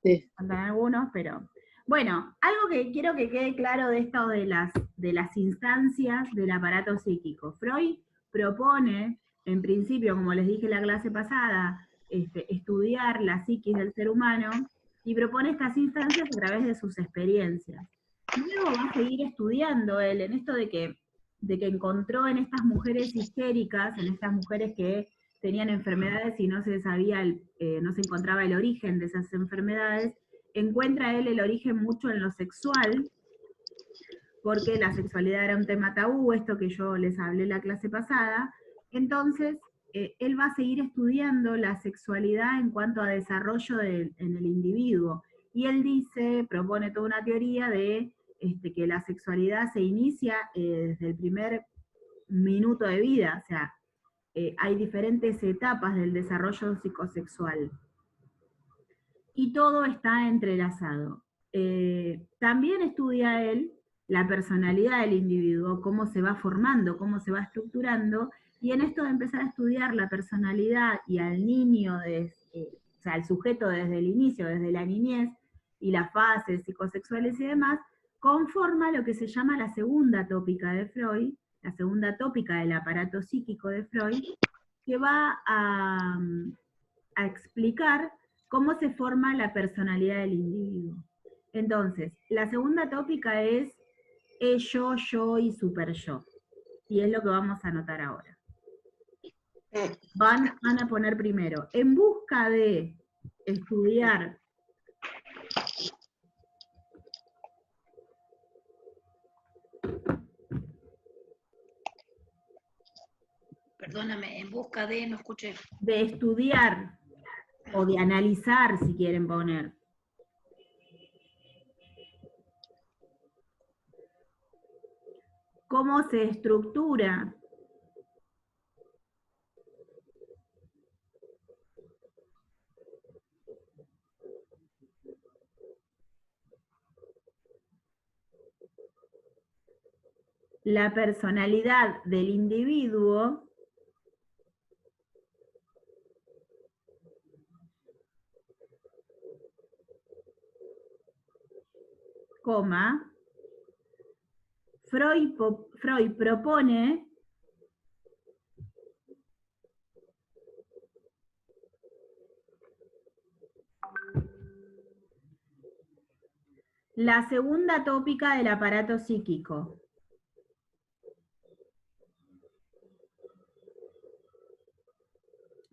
Sí. faltan algunos, pero... Bueno, algo que quiero que quede claro de esto de las instancias del aparato psíquico. Freud propone, en principio, como les dije en la clase pasada, estudiar la psiquis del ser humano y propone estas instancias a través de sus experiencias. Luego va a seguir estudiando él en esto de que encontró en estas mujeres histéricas, en estas mujeres que tenían enfermedades y no se sabía, no se encontraba el origen de esas enfermedades, encuentra él el origen mucho en lo sexual, porque la sexualidad era un tema tabú, esto que yo les hablé la clase pasada. Entonces, él va a seguir estudiando la sexualidad en cuanto a desarrollo en el individuo. Y él dice, propone toda una teoría de que la sexualidad se inicia desde el primer minuto de vida, o sea, hay diferentes etapas del desarrollo psicosexual. Y todo está entrelazado. También estudia él la personalidad del individuo, cómo se va formando, cómo se va estructurando, y en esto de empezar a estudiar la personalidad y al niño, o sea, al sujeto desde el inicio, desde la niñez, y las fases psicosexuales y demás, conforma lo que se llama la segunda tópica de Freud, la segunda tópica del aparato psíquico de Freud, que va a explicar cómo se forma la personalidad del individuo. Entonces, la segunda tópica es yo y super yo. Y es lo que vamos a anotar ahora. Van a poner primero, en busca de estudiar Perdóname, en busca de, no escuché. de estudiar o de analizar, si quieren poner, cómo se estructura la personalidad del individuo, coma, Freud propone la segunda tópica del aparato psíquico.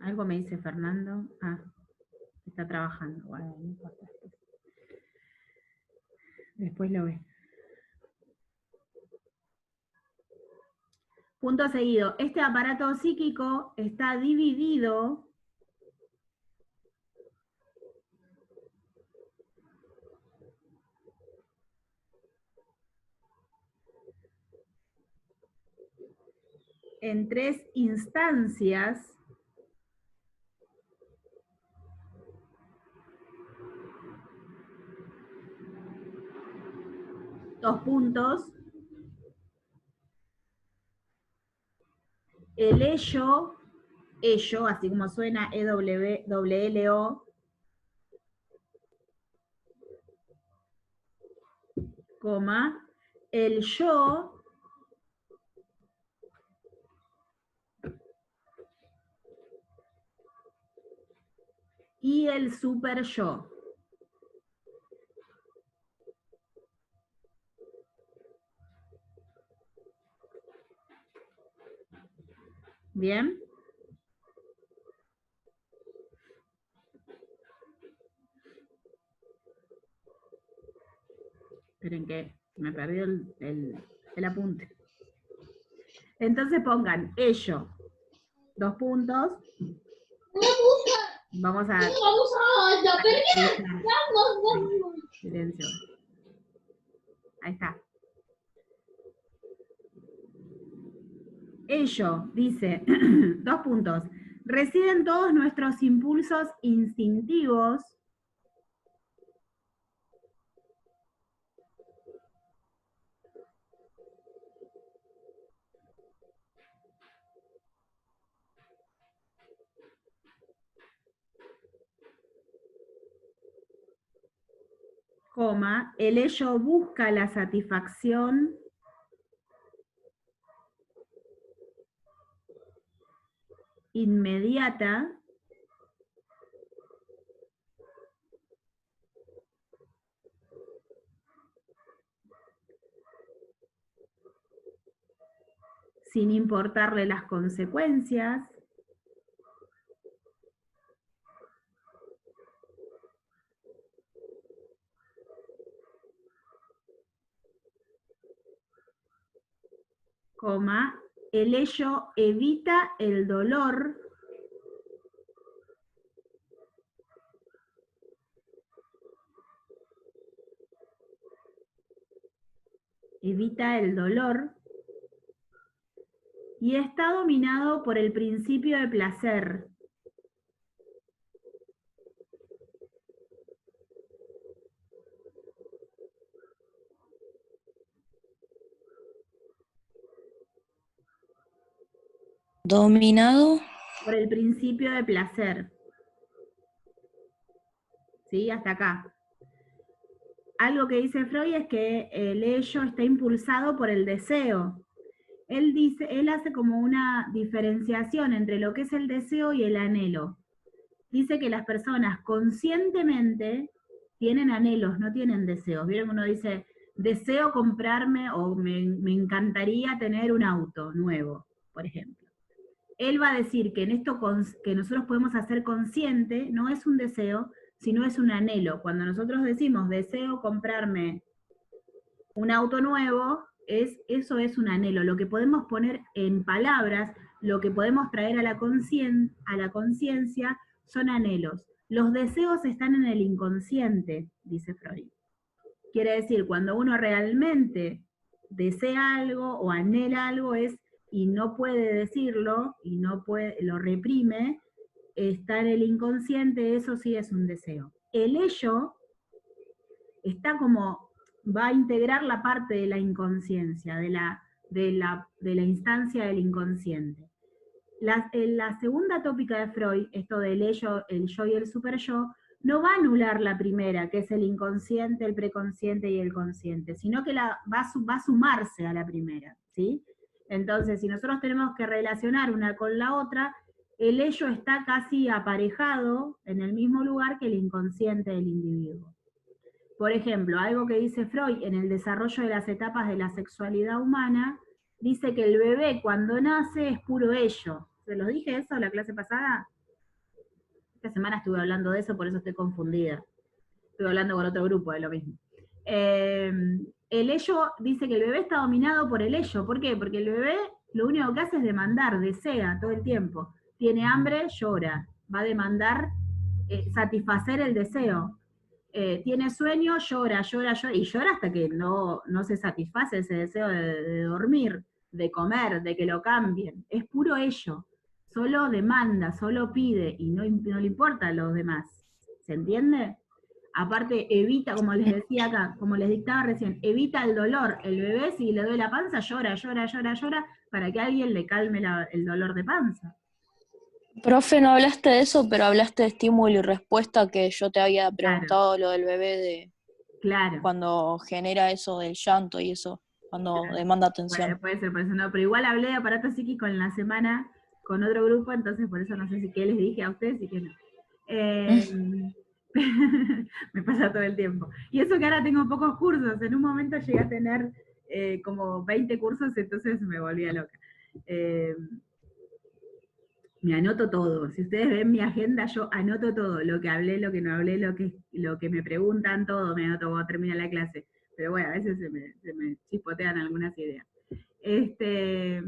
Algo me dice Fernando. Ah, está trabajando. Bueno, no importa. Después lo ve. Punto seguido. Este aparato psíquico está dividido en 3 instancias . Dos puntos. El ello, así como suena, EWLO, coma, el yo, y el super yo. ¿Bien? Esperen que me perdió el apunte. Entonces pongan ello, dos puntos. Vamos a... Silencio. Ahí está. Ello, dice, dos puntos. Residen todos nuestros impulsos instintivos coma, el ello busca la satisfacción inmediata sin importarle las consecuencias, coma, el ello evita el dolor y está dominado por el principio de placer. Dominado. Por el principio de placer. ¿Sí? Hasta acá. Algo que dice Freud es que el ello está impulsado por el deseo. Él hace como una diferenciación entre lo que es el deseo y el anhelo. Dice que las personas conscientemente tienen anhelos, no tienen deseos. ¿Vieron? Uno dice, deseo comprarme o me encantaría tener un auto nuevo, por ejemplo. Él va a decir que en esto que nosotros podemos hacer consciente no es un deseo, sino es un anhelo. Cuando nosotros decimos deseo comprarme un auto nuevo, eso es un anhelo. Lo que podemos poner en palabras, lo que podemos traer a la conciencia son anhelos. Los deseos están en el inconsciente, dice Freud. Quiere decir, cuando uno realmente desea algo o anhela algo y no puede decirlo, y no puede, lo reprime, está en el inconsciente, eso sí es un deseo. El ello está como, va a integrar la parte de la inconsciencia, de la instancia del inconsciente. La segunda tópica de Freud, esto del ello, el yo y el superyo, no va a anular la primera, que es el inconsciente, el preconsciente y el consciente, sino que va a sumarse a la primera, ¿sí? Entonces, si nosotros tenemos que relacionar una con la otra, el ello está casi aparejado en el mismo lugar que el inconsciente del individuo. Por ejemplo, algo que dice Freud en el desarrollo de las etapas de la sexualidad humana, dice que el bebé cuando nace es puro ello. ¿Se los dije eso la clase pasada? Esta semana estuve hablando de eso, por eso estoy confundida. Estuve hablando con otro grupo de lo mismo. El ello dice que el bebé está dominado por el ello. ¿Por qué? Porque el bebé lo único que hace es demandar, desea todo el tiempo. Tiene hambre, llora. Va a demandar satisfacer el deseo. Tiene sueño, llora, llora, llora, y llora hasta que no se satisface ese deseo de dormir, de comer, de que lo cambien. Es puro ello. Solo demanda, solo pide, y no le importa a los demás. ¿Se entiende? Aparte, evita, como les decía acá, como les dictaba recién, evita el dolor. El bebé, si le duele la panza, llora, llora, llora, llora, para que alguien le calme el dolor de panza. Profe, no hablaste de eso, pero hablaste de estímulo y respuesta, que yo te había preguntado lo del bebé de Claro. cuando genera eso del llanto y eso, cuando demanda atención. Puede ser, por eso no, pero igual hablé de aparato psíquico en la semana con otro grupo, entonces por eso no sé si qué les dije a ustedes y qué no. Me pasa todo el tiempo. Y eso que ahora tengo pocos cursos, en un momento llegué a tener como 20 cursos, entonces me volvía loca. Me anoto todo. Si ustedes ven mi agenda, yo anoto todo. Lo que hablé, lo que no hablé, lo que me preguntan, todo me anoto cuando termina la clase. Pero bueno, a veces se me chispotean algunas ideas.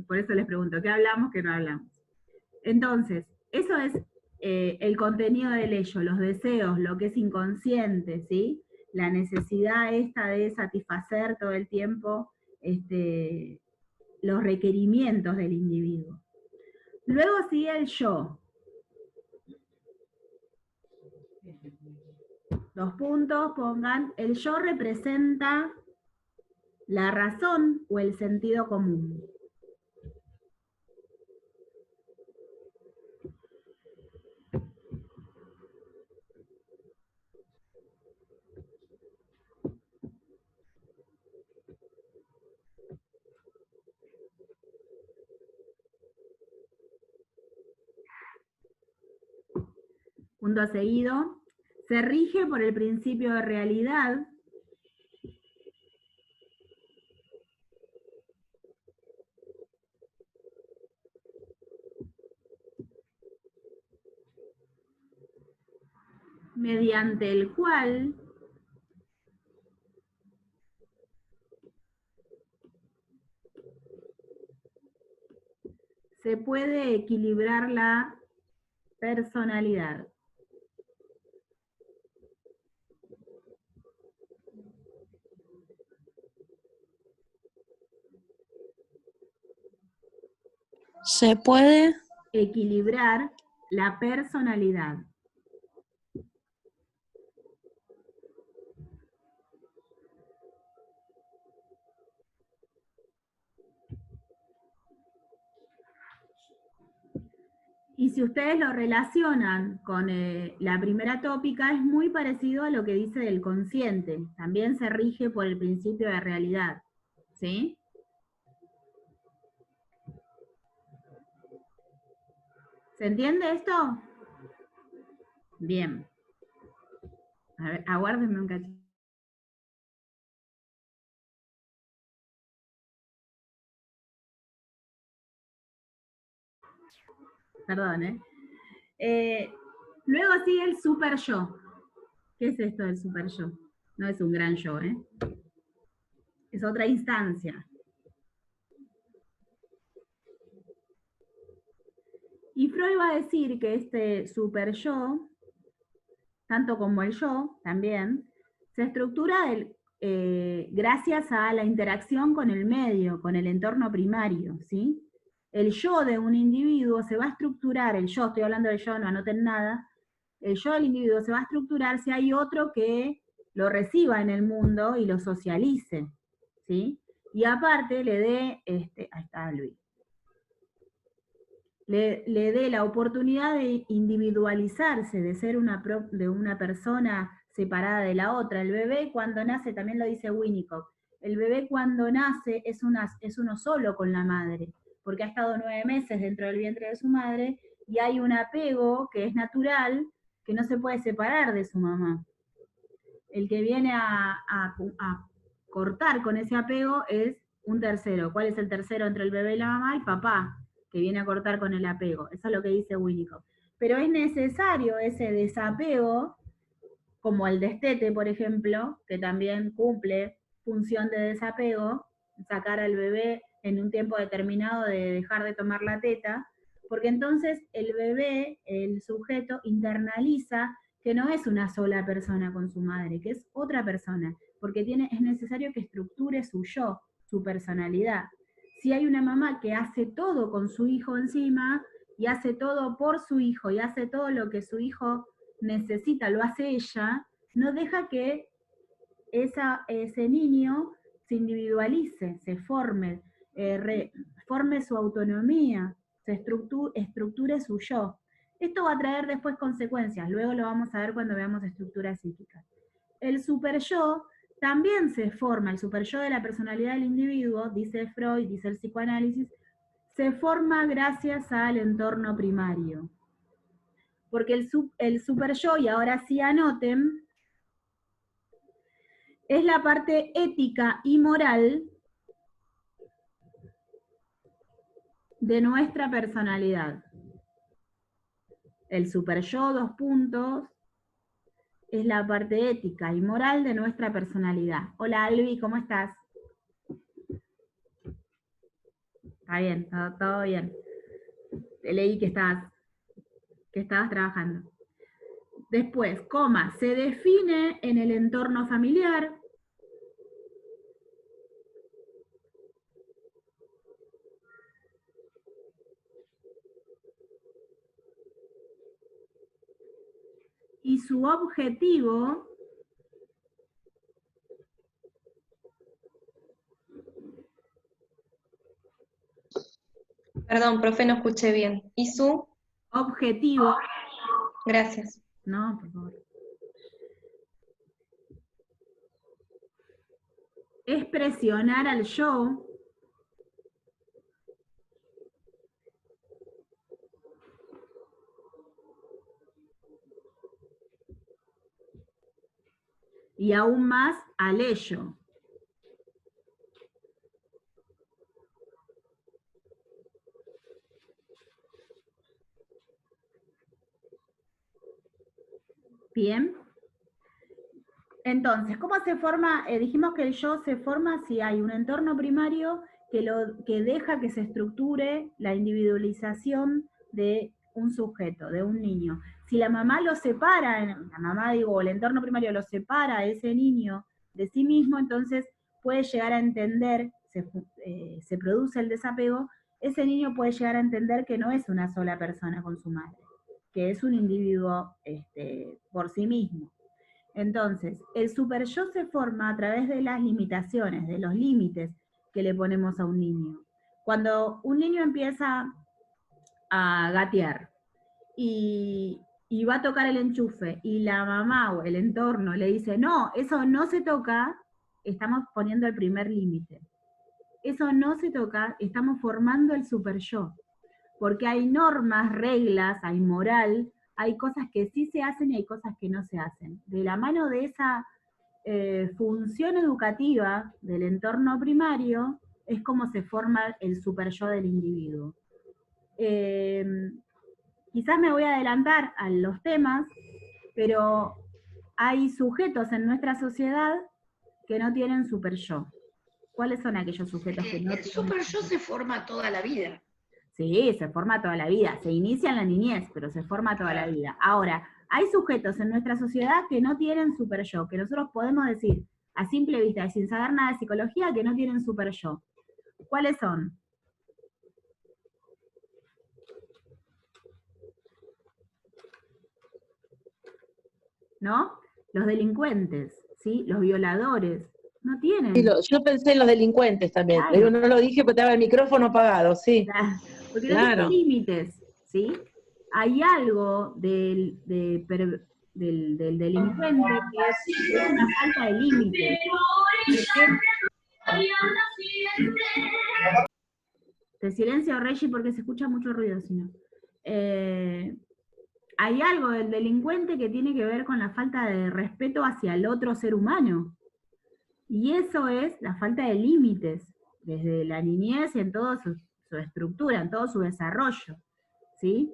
Por eso les pregunto, ¿qué hablamos, qué no hablamos? Entonces, eso es el contenido del ello, los deseos, lo que es inconsciente, ¿sí? La necesidad esta de satisfacer todo el tiempo los requerimientos del individuo. Luego sigue el yo. 2 puntos, pongan, el yo representa la razón o el sentido común. punto seguido, se rige por el principio de realidad, mediante el cual se puede equilibrar la personalidad. Se puede Equilibrar la personalidad. Y si ustedes lo relacionan con la primera tópica, es muy parecido a lo que dice del consciente. También se rige por el principio de realidad. ¿Sí? ¿Se entiende esto? Bien. A ver, aguárdenme un cachito. Perdón, luego sigue el super yo. ¿Qué es esto del super yo? No es un gran yo, ¿eh? Es otra instancia. Y Freud va a decir que este super yo, tanto como el yo también, se estructura gracias a la interacción con el medio, con el entorno primario, ¿sí? El yo de un individuo se va a estructurar, el yo, estoy hablando del yo, no anoten nada, el yo del individuo se va a estructurar si hay otro que lo reciba en el mundo y lo socialice, ¿sí? Y aparte le dé, ahí está Luis, le dé la oportunidad de individualizarse, de ser de una persona separada de la otra. El bebé cuando nace, también lo dice Winnicott, el bebé cuando nace es uno solo con la madre, porque ha estado 9 meses dentro del vientre de su madre y hay un apego que es natural, que no se puede separar de su mamá. El que viene a cortar con ese apego es un tercero. ¿Cuál es el tercero entre el bebé y la mamá? El papá, que viene a cortar con el apego. Eso es lo que dice Winnicott. Pero es necesario ese desapego, como el destete, por ejemplo, que también cumple función de desapego, sacar al bebé en un tiempo determinado de dejar de tomar la teta, porque entonces el bebé, el sujeto, internaliza que no es una sola persona con su madre, que es otra persona, porque es necesario que estructure su yo, su personalidad. Si hay una mamá que hace todo con su hijo encima, y hace todo por su hijo, y hace todo lo que su hijo necesita, lo hace ella, no deja que ese niño se individualice, se forme, forme su autonomía, se estructure su yo. Esto va a traer después consecuencias, luego lo vamos a ver cuando veamos estructuras psíquicas. El super yo también se forma, el super yo de la personalidad del individuo, dice Freud, dice el psicoanálisis, se forma gracias al entorno primario. Porque el super yo, y ahora sí anoten, es la parte ética y moral de nuestra personalidad. El super yo, 2 puntos, es la parte ética y moral de nuestra personalidad. Hola Albi, ¿cómo estás? Está bien, todo bien. Te leí que estabas trabajando. Después, coma, se define en el entorno familiar. Y su objetivo Perdón, profe, no escuché bien. ¿Y su? objetivo, Gracias. no, por favor, es presionar al yo y aún más al ello. Bien. Entonces, ¿cómo se forma? Dijimos que el yo se forma si hay un entorno primario que deja que se estructure la individualización de un sujeto, de un niño. Si la mamá lo separa, la mamá digo, el entorno primario lo separa a ese niño de sí mismo, entonces puede llegar a entender, se produce el desapego, ese niño puede llegar a entender que no es una sola persona con su madre, que es un individuo por sí mismo. Entonces, el super yo se forma a través de las limitaciones, de los límites que le ponemos a un niño. Cuando un niño empieza a gatear y va a tocar el enchufe y la mamá o el entorno le dice, no, eso no se toca, estamos poniendo el primer límite. Eso no se toca, estamos formando el super yo. Porque hay normas, reglas, hay moral, hay cosas que sí se hacen y hay cosas que no se hacen. De la mano de esa función educativa del entorno primario es como se forma el super yo del individuo. Quizás me voy a adelantar a los temas, pero hay sujetos en nuestra sociedad que no tienen super yo. ¿Cuáles son aquellos sujetos que no tienen? El super yo se forma toda la vida. Sí, se forma toda la vida, se inicia en la niñez, pero se forma toda la vida. Ahora, hay sujetos en nuestra sociedad que no tienen super yo, que nosotros podemos decir a simple vista y sin saber nada de psicología que no tienen super yo. ¿Cuáles son? ¿No? Los delincuentes, ¿sí? Los violadores, no tienen. Sí, yo pensé en los delincuentes también. Claro. Digo, no lo dije porque estaba el micrófono apagado, sí. Porque no tienen límites, ¿sí? Hay algo del delincuente que es una falta de límites. Te silencio, Reggie, porque se escucha mucho ruido, si no. Hay algo del delincuente que tiene que ver con la falta de respeto hacia el otro ser humano. Y eso es la falta de límites, desde la niñez y en toda su estructura, en todo su desarrollo, ¿sí?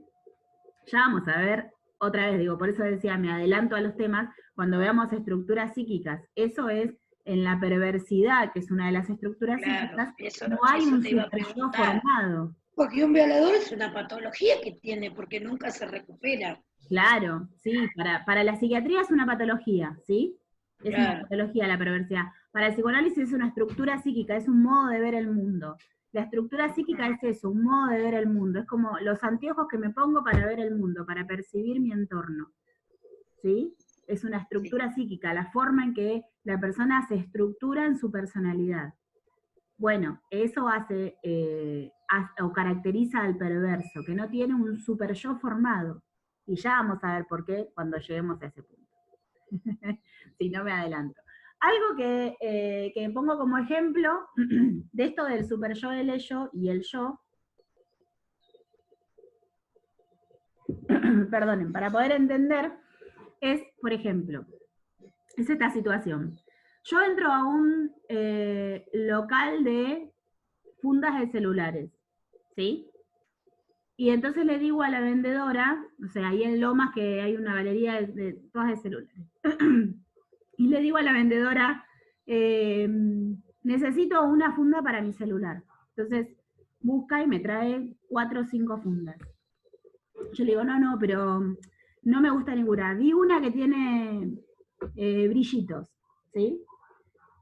Ya vamos a ver, otra vez digo, por eso decía, me adelanto a los temas, cuando veamos estructuras psíquicas, eso es en la perversidad, que es una de las estructuras psíquicas, no hay un super-yo formado. Porque un violador es una patología que tiene, porque nunca se recupera. Claro, sí, para la psiquiatría es una patología, ¿sí? Es una patología la perversidad. Para el psicoanálisis es una estructura psíquica, es un modo de ver el mundo. La estructura psíquica es eso, un modo de ver el mundo. Es como los anteojos que me pongo para ver el mundo, para percibir mi entorno. ¿Sí? Es una estructura psíquica, la forma en que la persona se estructura en su personalidad. Bueno, eso hace o caracteriza al perverso, que no tiene un super yo formado. Y ya vamos a ver por qué cuando lleguemos a ese punto. Si no me adelanto. Algo que pongo como ejemplo de esto del super yo, del ello y el yo, perdonen, para poder entender, es, por ejemplo, es esta situación. Yo entro a un local de fundas de celulares, ¿sí? Y entonces le digo a la vendedora, o sea, ahí en Lomas que hay una galería de todas de celulares, y le digo a la vendedora, necesito una funda para mi celular. Entonces busca y me trae 4 o 5 fundas. Yo le digo, no, pero no me gusta ninguna. Vi una que tiene brillitos, ¿sí?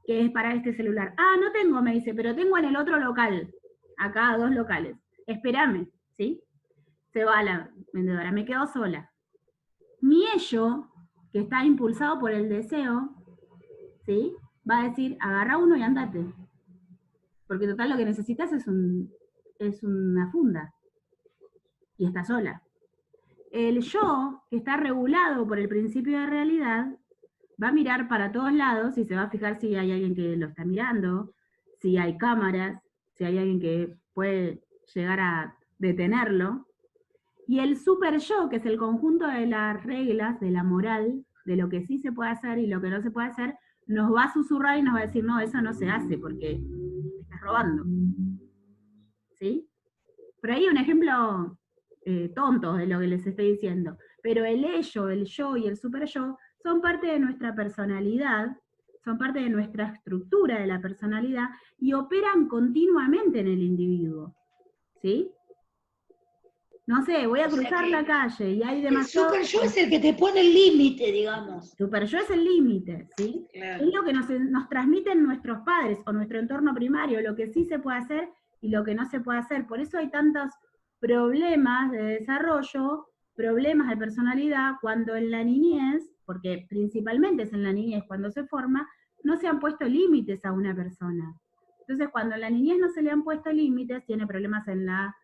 Que es para este celular. Ah, no tengo, me dice, pero tengo en el otro local. Acá 2 locales. Espérame, ¿sí? Se va la vendedora, me quedo sola. Mi ello, que está impulsado por el deseo, ¿sí? Va a decir, agarra uno y andate. Porque total lo que necesitas es una funda. Y está sola. El yo, que está regulado por el principio de realidad, va a mirar para todos lados y se va a fijar si hay alguien que lo está mirando, si hay cámaras, si hay alguien que puede llegar a detenerlo. Y el super yo, que es el conjunto de las reglas, de la moral, de lo que sí se puede hacer y lo que no se puede hacer, nos va a susurrar y nos va a decir, no, eso no se hace porque me estás robando. ¿Sí? Por ahí un ejemplo tonto de lo que les estoy diciendo, pero el ello, el yo y el super yo son parte de nuestra personalidad, son parte de nuestra estructura de la personalidad y operan continuamente en el individuo. ¿Sí? No sé, voy a O sea cruzar que la calle y hay el demasiado... super yo es el que te pone el límite, digamos. Super yo es el límite, ¿sí? Claro. Es lo que nos transmiten nuestros padres o nuestro entorno primario, lo que sí se puede hacer y lo que no se puede hacer. Por eso hay tantos problemas de desarrollo, problemas de personalidad, cuando en la niñez, porque principalmente es en la niñez cuando se forma, no se han puesto límites a una persona. Entonces, cuando en la niñez no se le han puesto límites, tiene problemas en la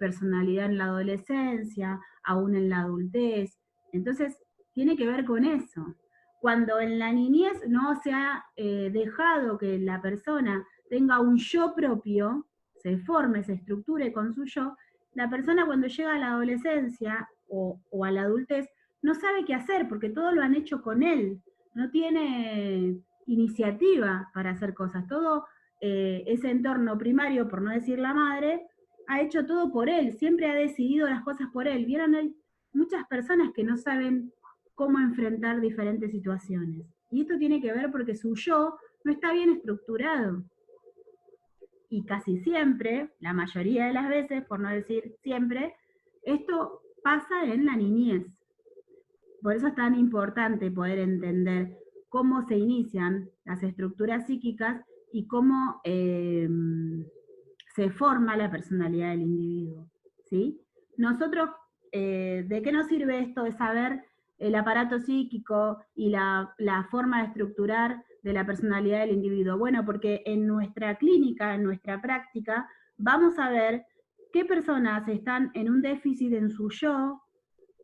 personalidad en la adolescencia, aún en la adultez. Entonces, tiene que ver con eso. Cuando en la niñez no se ha dejado que la persona tenga un yo propio, se forme, se estructure con su yo, la persona cuando llega a la adolescencia o a la adultez no sabe qué hacer porque todo lo han hecho con él, no tiene iniciativa para hacer cosas, todo ese entorno primario, por no decir la madre, ha hecho todo por él, siempre ha decidido las cosas por él. Vieron, hay muchas personas que no saben cómo enfrentar diferentes situaciones. Y esto tiene que ver porque su yo no está bien estructurado. Y casi siempre, la mayoría de las veces, por no decir siempre, esto pasa en la niñez. Por eso es tan importante poder entender cómo se inician las estructuras psíquicas y cómo se forma la personalidad del individuo. ¿Sí? Nosotros, ¿de qué nos sirve esto de saber el aparato psíquico y la forma de estructurar de la personalidad del individuo? Bueno, porque en nuestra clínica, en nuestra práctica, vamos a ver qué personas están en un déficit en su yo,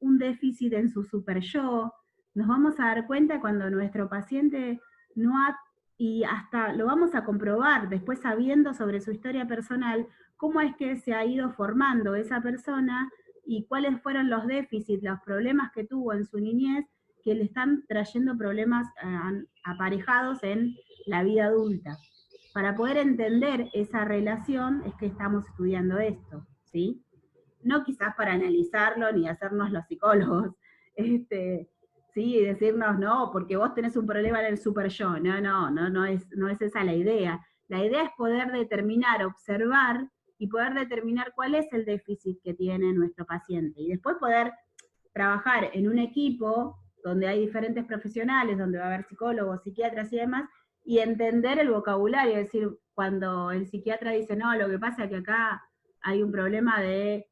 un déficit en su super yo. Nos vamos a dar cuenta cuando nuestro paciente no ha, y hasta lo vamos a comprobar después sabiendo sobre su historia personal, cómo es que se ha ido formando esa persona y cuáles fueron los déficits, los problemas que tuvo en su niñez que le están trayendo problemas aparejados en la vida adulta. Para poder entender esa relación es que estamos estudiando esto, ¿sí? No quizás para analizarlo ni hacernos los psicólogos, sí, decirnos, no, porque vos tenés un problema en el super yo, no es esa la idea. La idea es poder determinar, observar, y poder determinar cuál es el déficit que tiene nuestro paciente, y después poder trabajar en un equipo donde hay diferentes profesionales, donde va a haber psicólogos, psiquiatras y demás, y entender el vocabulario, es decir, cuando el psiquiatra dice, no, lo que pasa es que acá hay un problema de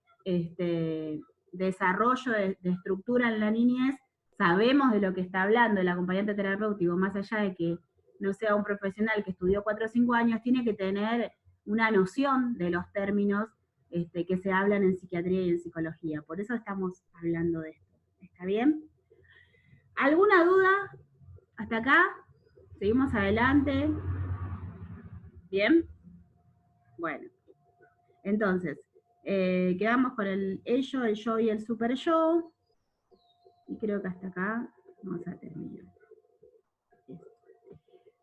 desarrollo de estructura en la niñez, sabemos de lo que está hablando el acompañante terapéutico, más allá de que no sea un profesional que estudió 4 o 5 años, tiene que tener una noción de los términos que se hablan en psiquiatría y en psicología. Por eso estamos hablando de esto. ¿Está bien? ¿Alguna duda hasta acá? ¿Seguimos adelante? ¿Bien? Bueno. Entonces, quedamos con el ello, el yo y el super yo. Y creo que hasta acá vamos a terminar.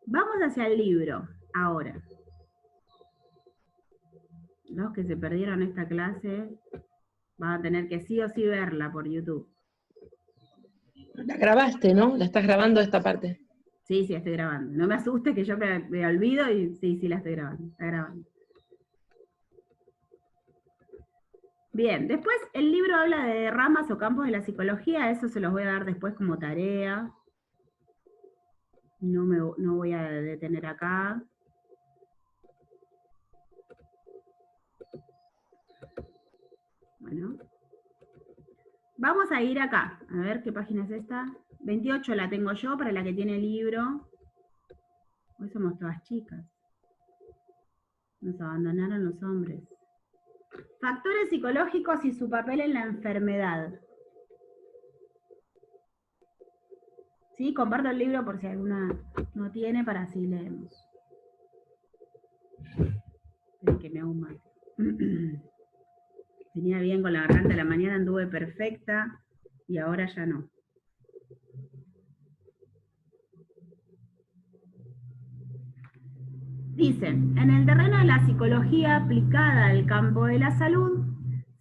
Vamos hacia el libro, ahora. Los que se perdieron esta clase van a tener que sí o sí verla por YouTube. La grabaste, ¿no? La estás grabando esta parte. Sí, sí, estoy grabando. No me asuste que yo me olvido y sí, la estoy grabando. Está grabando. Bien, después el libro habla de ramas o campos de la psicología, eso se los voy a dar después como tarea. No voy a detener acá. Bueno. Vamos a ir acá, a ver qué página es esta. 28 la tengo yo, para la que tiene el libro. Hoy somos todas chicas. Nos abandonaron los hombres. Factores psicológicos y su papel en la enfermedad. Sí, comparto el libro por si alguna no tiene, para así leemos. Esperen que me hago un mate. Venía bien con la garganta, la mañana anduve perfecta y ahora ya no. Dice, en el terreno de la psicología aplicada al campo de la salud,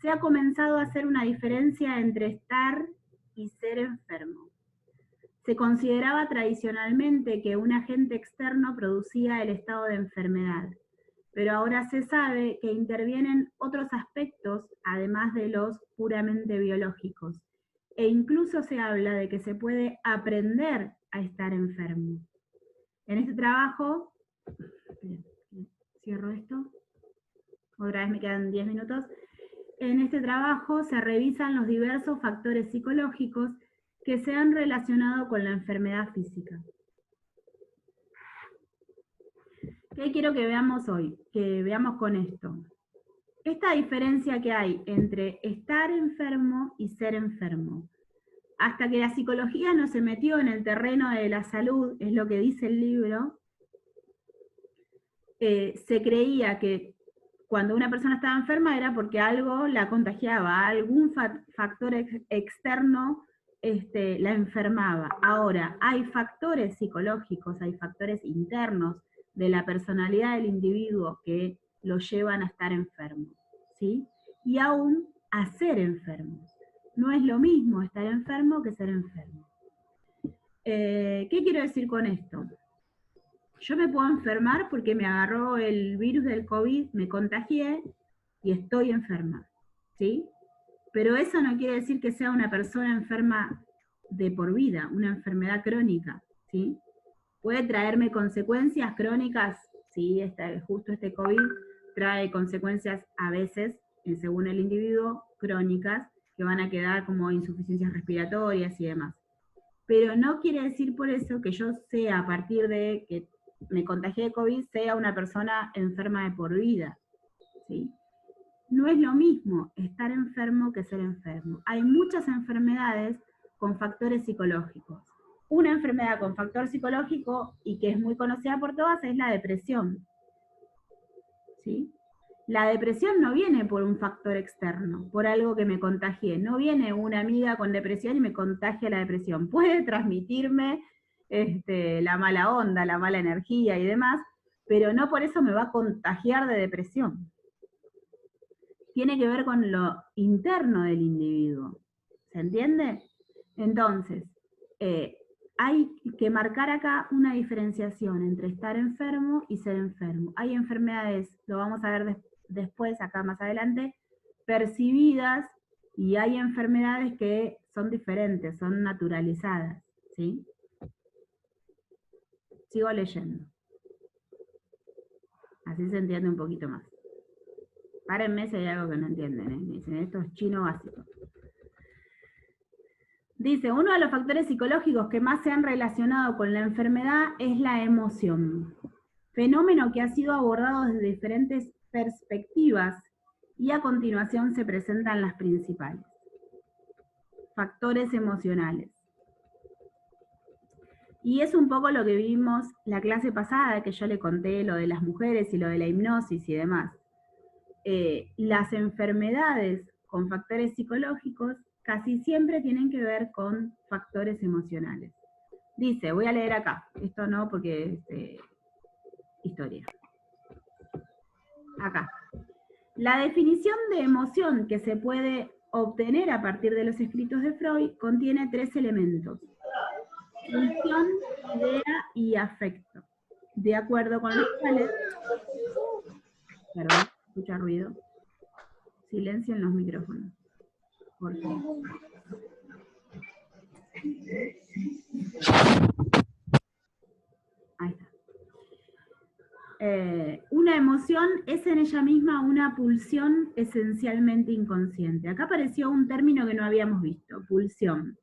se ha comenzado a hacer una diferencia entre estar y ser enfermo. Se consideraba tradicionalmente que un agente externo producía el estado de enfermedad, pero ahora se sabe que intervienen otros aspectos además de los puramente biológicos, e incluso se habla de que se puede aprender a estar enfermo. En este trabajo, cierro esto, otra vez me quedan 10 minutos, en este trabajo se revisan los diversos factores psicológicos que se han relacionado con la enfermedad física. ¿Qué quiero que veamos hoy? Que veamos con esto. Esta diferencia que hay entre estar enfermo y ser enfermo. Hasta que la psicología no se metió en el terreno de la salud, es lo que dice el libro, se creía que cuando una persona estaba enferma era porque algo la contagiaba, algún factor externo la enfermaba. Ahora, hay factores psicológicos, hay factores internos de la personalidad del individuo que lo llevan a estar enfermo, ¿sí? Y aún a ser enfermo. No es lo mismo estar enfermo que ser enfermo. ¿Qué quiero decir con esto? Yo me puedo enfermar porque me agarró el virus del COVID, me contagié y estoy enferma, ¿sí? Pero eso no quiere decir que sea una persona enferma de por vida, una enfermedad crónica, ¿sí? Puede traerme consecuencias crónicas, sí, justo este COVID trae consecuencias a veces, según el individuo, crónicas, que van a quedar como insuficiencias respiratorias y demás. Pero no quiere decir por eso que yo sea, a partir de que me contagié de COVID, sea una persona enferma de por vida, ¿sí? No es lo mismo estar enfermo que ser enfermo. Hay muchas enfermedades con factores psicológicos. Una enfermedad con factor psicológico, y que es muy conocida por todas, es la depresión, ¿sí? La depresión no viene por un factor externo, por algo que me contagié. No viene una amiga con depresión y me contagia la depresión. Puede transmitirme la mala onda, la mala energía y demás, pero no por eso me va a contagiar de depresión. Tiene que ver con lo interno del individuo. ¿Se entiende? Entonces, hay que marcar acá una diferenciación entre estar enfermo y ser enfermo. Hay enfermedades, lo vamos a ver después, acá más adelante, percibidas, y hay enfermedades que son diferentes, son naturalizadas, ¿sí? Sigo leyendo. Así se entiende un poquito más. Párenme si hay algo que no entienden, ¿eh? Dicen, esto es chino básico. Dice, uno de los factores psicológicos que más se han relacionado con la enfermedad es la emoción. Fenómeno que ha sido abordado desde diferentes perspectivas y a continuación se presentan las principales. Factores emocionales. Y es un poco lo que vimos la clase pasada, que yo le conté lo de las mujeres y lo de la hipnosis y demás. Las enfermedades con factores psicológicos casi siempre tienen que ver con factores emocionales. Dice, voy a leer acá, esto no porque es historia. Acá. La definición de emoción que se puede obtener a partir de los escritos de Freud contiene 3 elementos: pulsión, idea y afecto, de acuerdo con los cuales... Perdón, escucha ruido. Silencio en los micrófonos. Por favor. Ahí está. Una emoción es en ella misma una pulsión esencialmente inconsciente. Acá apareció un término que no habíamos visto, pulsión.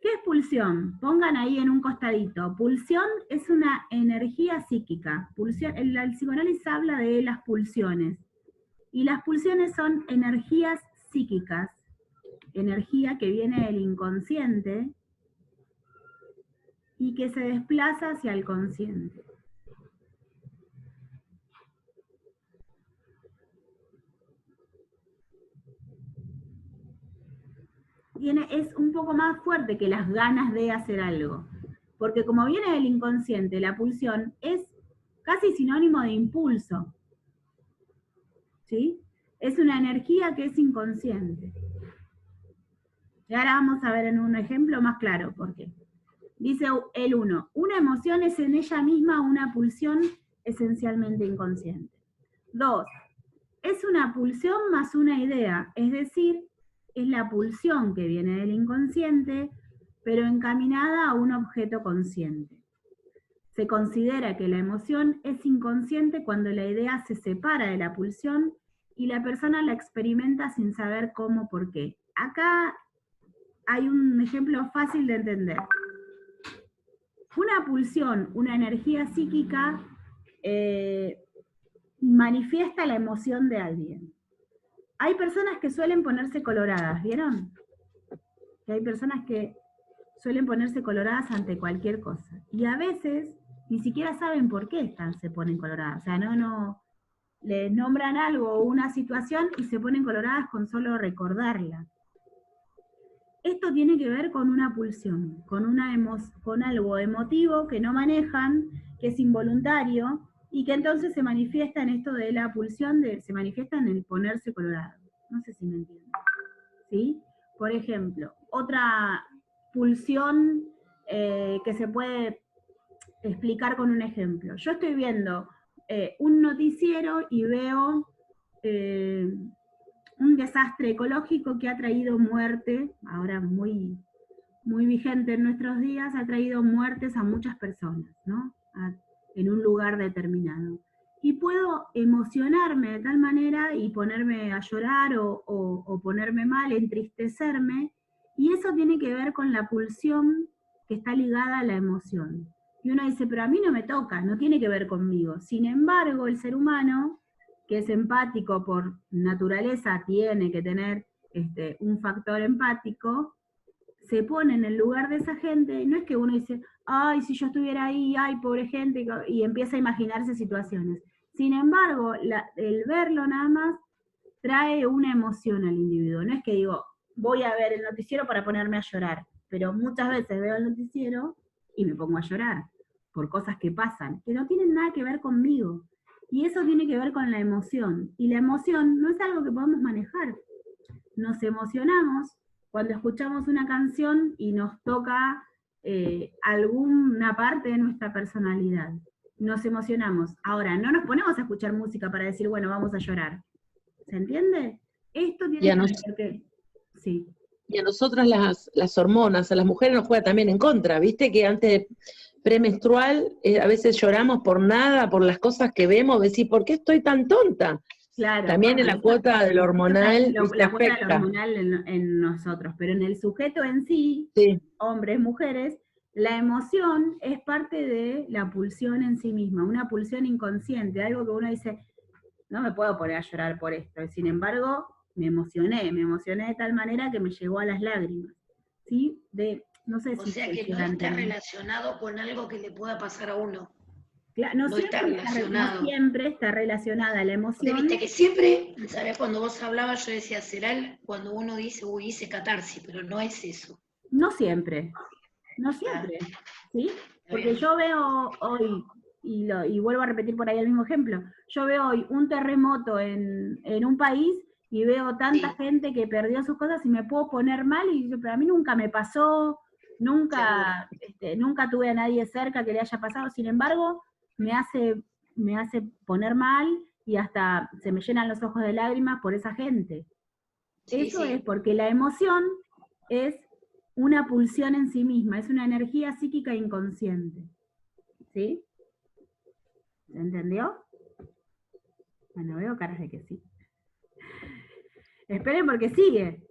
¿Qué es pulsión? Pongan ahí en un costadito. Pulsión es una energía psíquica. Pulsión, el psicoanálisis habla de las pulsiones. Y las pulsiones son energías psíquicas, energía que viene del inconsciente y que se desplaza hacia el consciente. Es un poco más fuerte que las ganas de hacer algo, porque como viene del inconsciente, la pulsión es casi sinónimo de impulso. ¿Sí? Es una energía que es inconsciente. Y ahora vamos a ver en un ejemplo más claro por qué. Dice el 1, una emoción es en ella misma una pulsión esencialmente inconsciente. 2, es una pulsión más una idea, es decir, es la pulsión que viene del inconsciente, pero encaminada a un objeto consciente. Se considera que la emoción es inconsciente cuando la idea se separa de la pulsión y la persona la experimenta sin saber cómo, por qué. Acá hay un ejemplo fácil de entender. Una pulsión, una energía psíquica, manifiesta la emoción de alguien. Hay personas que suelen ponerse coloradas, ¿vieron? Que hay personas que suelen ponerse coloradas ante cualquier cosa. Y a veces ni siquiera saben por qué se ponen coloradas. O sea, no les nombran algo o una situación y se ponen coloradas con solo recordarla. Esto tiene que ver con una pulsión, con algo emotivo que no manejan, que es involuntario, y que entonces se manifiesta en esto de la pulsión, se manifiesta en el ponerse colorado. No sé si me entienden. ¿Sí? Por ejemplo, otra pulsión que se puede explicar con un ejemplo. Yo estoy viendo un noticiero y veo un desastre ecológico que ha traído muerte, ahora muy, muy vigente en nuestros días, ha traído muertes a muchas personas, ¿no? En un lugar determinado. Y puedo emocionarme de tal manera y ponerme a llorar o ponerme mal, entristecerme, y eso tiene que ver con la pulsión que está ligada a la emoción. Y uno dice, pero a mí no me toca, no tiene que ver conmigo. Sin embargo, el ser humano, que es empático por naturaleza, tiene que tener un factor empático, se pone en el lugar de esa gente, y no es que uno dice, ay, si yo estuviera ahí, ay, pobre gente, y empieza a imaginarse situaciones. Sin embargo, el verlo nada más trae una emoción al individuo. No es que digo, voy a ver el noticiero para ponerme a llorar, pero muchas veces veo el noticiero y me pongo a llorar por cosas que pasan, que no tienen nada que ver conmigo. Y eso tiene que ver con la emoción. Y la emoción no es algo que podemos manejar. Nos emocionamos cuando escuchamos una canción y nos toca alguna parte de nuestra personalidad. Nos emocionamos. Ahora, no nos ponemos a escuchar música para decir, bueno, vamos a llorar. ¿Se entiende? Esto tiene que ver que... Sí. Y a nosotras las hormonas, a las mujeres nos juega también en contra, ¿viste? Que antes de premenstrual a veces lloramos por nada, por las cosas que vemos, decís, ¿por qué estoy tan tonta? Claro, también bueno, en la cuota del hormonal, la cuota del hormonal en nosotros, pero en el sujeto en sí, sí, hombres, mujeres, la emoción es parte de la pulsión en sí misma, una pulsión inconsciente, algo que uno dice, no me puedo poner a llorar por esto, sin embargo, me emocioné de tal manera que me llegó a las lágrimas, ¿sí? No sé o si sea que no está relacionado con algo que le pueda pasar a uno. No siempre está relacionada la emoción. Porque viste que siempre, ¿sabés? Cuando vos hablabas yo decía, será cuando uno dice, uy, hice catarsis, pero no es eso. No siempre, ¿sí? Porque yo veo hoy, y vuelvo a repetir por ahí el mismo ejemplo, yo veo hoy un terremoto en un país y veo tanta gente que perdió sus cosas y me puedo poner mal y pero a mí nunca me pasó, nunca tuve a nadie cerca que le haya pasado, sin embargo, me hace poner mal y hasta se me llenan los ojos de lágrimas por esa gente. Eso es porque la emoción es una pulsión en sí misma, es una energía psíquica inconsciente. ¿Sí? ¿Se entendió? Bueno, veo caras de que sí. Esperen porque sigue.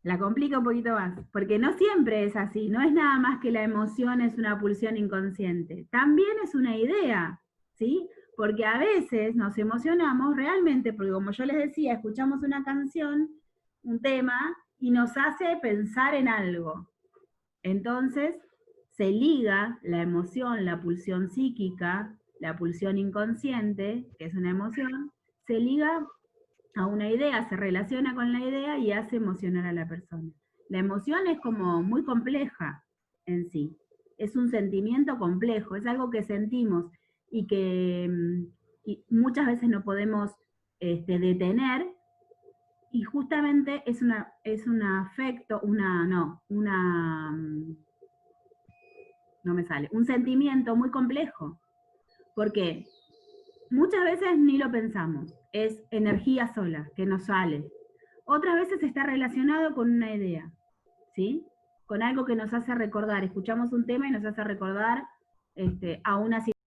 La complica un poquito más, porque no siempre es así, no es nada más que la emoción es una pulsión inconsciente, también es una idea, ¿sí? Porque a veces nos emocionamos realmente, porque como yo les decía, escuchamos una canción, un tema, y nos hace pensar en algo. Entonces, se liga la emoción, la pulsión psíquica, la pulsión inconsciente, que es una emoción, se liga a una idea, se relaciona con la idea y hace emocionar a la persona. La emoción es como muy compleja en sí, es un sentimiento complejo, es algo que sentimos, y que y muchas veces no podemos detener, y justamente es un afecto, no me sale, un sentimiento muy complejo, porque muchas veces ni lo pensamos, es energía sola que nos sale. Otras veces está relacionado con una idea, ¿sí? Con algo que nos hace recordar. Escuchamos un tema y nos hace recordar a una situación